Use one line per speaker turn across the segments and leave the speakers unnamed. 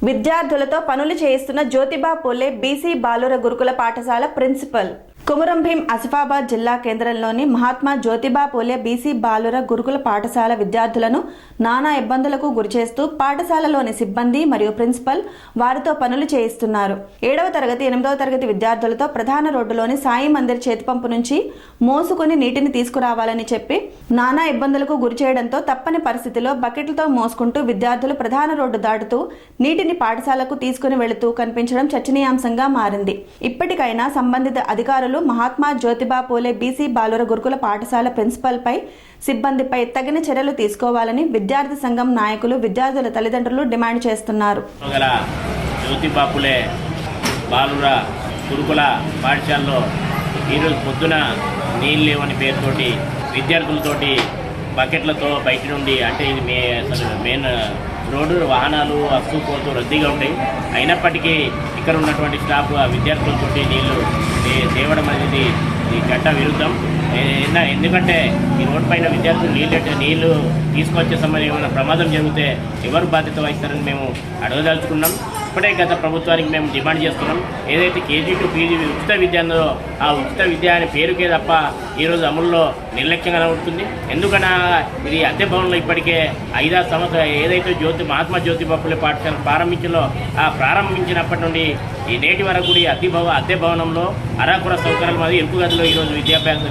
విద్యార్థులతో పనులు చేయిస్తున్న జ్యోతిబా పూలే బీసీ బాలుర గురుకుల పాఠశాల ప్రిన్సిపల్. కొమురం భీం ఆసిఫాబాద్ జిల్లా కేంద్రంలోని మహాత్మా జ్యోతిబా పూలే బీసీ బాలుర గురుకుల పాఠశాల విద్యార్థులను నానా ఇబ్బందులకు గురిచేస్తూ పాఠశాలలోని సిబ్బంది మరియు ప్రిన్సిపల్ వారితో పనులు చేయిస్తున్నారు. 7వ తరగతి 8వ తరగతి విద్యార్థులతో ప్రధాన రోడ్డులోని సాయి మందిర్ చేతిపంపు నుంచి మోసుకుని నీటిని తీసుకురావాలని చెప్పి నానా ఇబ్బందులకు గురిచేయడంతో తప్పని పరిస్థితిలో బకెట్లతో మోసుకుంటూ విద్యార్థులు ప్రధాన రోడ్డు దాటుతూ నీటిని పాఠశాలకు తీసుకుని వెళుతూ కనిపించడం చర్చనీయాంశంగా మారింది. ఇప్పటికైనా సంబంధిత అధికారులు మహాత్మా జ్యోతిబా పూలే బీసీ బాలుర గురుకుల పాఠశాల ప్రిన్సిపల్ పై సిబ్బందిపై తగిన చర్యలు తీసుకోవాలని విద్యార్థి సంఘం నాయకులు విద్యార్థుల తల్లిదండ్రులు డిమాండ్ చేస్తున్నారు.
జ్యోతిబా పూలే బాలుర గురుకుల పాఠశాలలో ఈరోజు పొద్దున నీళ్ళు లేవని పేరుతోటి విద్యార్థులతోటి బకెట్లతో బయట నుండి, అంటే ఇది మెయిన్ రోడ్డు, వాహనాలు వస్తూ పోతూ రద్దీగా ఉంటాయి. అయినప్పటికీ ఇక్కడ ఉన్నటువంటి స్టాఫ్ ఆ విద్యార్థులతో నీళ్లు తేవడం అనేది ఈ చట్ట విరుద్ధం. ఎందుకంటే ఈ రోడ్డు పైన విద్యార్థులు నీళ్లు తీసుకొచ్చే సమయం ఏమైనా ప్రమాదం జరిగితే ఎవరు బాధ్యత వహిస్తారని మేము అడగదలుచుకున్నాం. ఇప్పుడే గత ప్రభుత్వానికి మేము డిమాండ్ చేస్తున్నాం. ఏదైతే కేజీ టు పీజీ ఉచిత విద్య ఉందో ఆ ఉచిత విద్య అనే పేరుకే తప్ప ఈరోజు అమలులో నిర్లక్ష్యంగా ఉంటుంది. ఎందుకన్నా ఇది అద్దె భవనంలో ఇప్పటికే 5-6 సంవత్సరాలు ఏదైతే మహాత్మా జ్యోతిబా పూలే పాఠశాల ప్రారంభించినప్పటి నుండి ఈ నేటి వరకు కూడా అద్దె భవనంలో అరాకుర సౌకర్యాలు మరియు ఇరుకు గదిలో ఈరోజు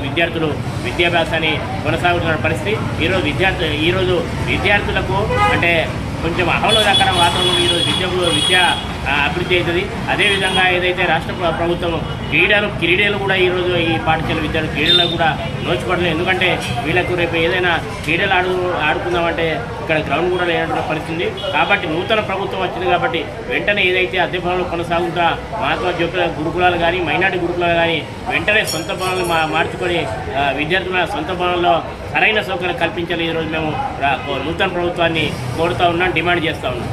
విద్యార్థులు విద్యాభ్యాసాన్ని కొనసాగుతున్న పరిస్థితి. ఈరోజు విద్యార్థులకు అంటే కొంచెం ఆహ్లాదకర వాతావరణం ఈరోజు విద్య అభివృద్ధి అవుతుంది. అదేవిధంగా ఏదైతే రాష్ట్ర ప్రభుత్వం క్రీడలు కూడా ఈరోజు ఈ పాఠశాల విద్యార్థులు క్రీడలకు కూడా నోచుకోవట్లేదు. ఎందుకంటే వీళ్ళకు రేపు ఏదైనా క్రీడలు ఆడుకుందామంటే ఇక్కడ గ్రౌండ్ కూడా లేనటువంటి పరిస్థితి. కాబట్టి నూతన ప్రభుత్వం వచ్చింది కాబట్టి వెంటనే ఏదైతే అద్దె భవనాలు కొనసాగుతా మహాత్మా జ్యోతి గురుకులాలు కానీ మైనార్టీ గురుకులాలు కానీ వెంటనే సొంత భవనాలు మార్చుకొని విద్యార్థుల సొంత భవనంలో సరైన సౌకర్యం కల్పించాలి. ఈరోజు మేము నూతన ప్రభుత్వాన్ని కోరుతా ఉన్నాం, డిమాండ్ చేస్తూ ఉన్నాం.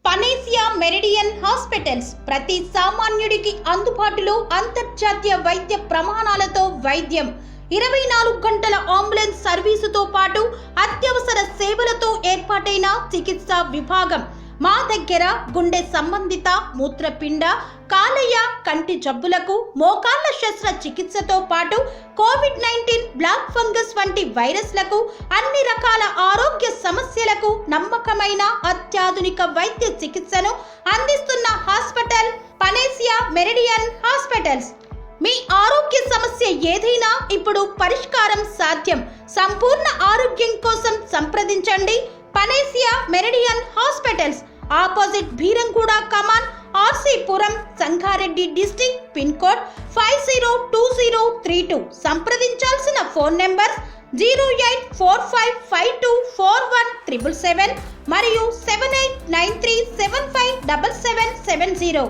పనేసియా మెరిడియన్ హాస్పిటల్స్ ప్రతి సామాన్యుడికి అందుబాటులో అంతర్జాతీయ వైద్య ప్రమాణాలతో వైద్యం, 24 గంటల అంబులెన్స్ సర్వీసుతో పాటు అత్యవసర సేవలతో ఏర్పాటైన చికిత్సా విభాగం. మా దగ్గర గుండె సంబంధిత, మూత్రపిండ, కాలేయ, కంటి జబ్బులకు, మోకాళ్ల శస్త్ర చికిత్సతో పాటు కోవిడ్-19, బ్లాక్ ఫంగస్ వంటి వైరస్లకు, అన్ని రకాల ఆరోగ్య సమస్యలకు నమ్మకమైన అత్యాధునిక వైద్య చికిత్సను అందిస్తున్న హాస్పిటల్ పనేసియా మెరిడియన్ హాస్పిటల్స్. మీ ఆరోగ్య సమస్య ఏదైనా ఇప్పుడు పరిష్కారం సాధ్యం. సంపూర్ణ ఆరోగ్యం కోసం సంప్రదించండి panacea meridian hospitals, opposite Bheeramguda కమాన్, RC Puram, Sangareddy district, pin code 502032. సంప్రదించాల్సిన ఫోన్ నెంబర్ 0845524177 మరియు 7893757770.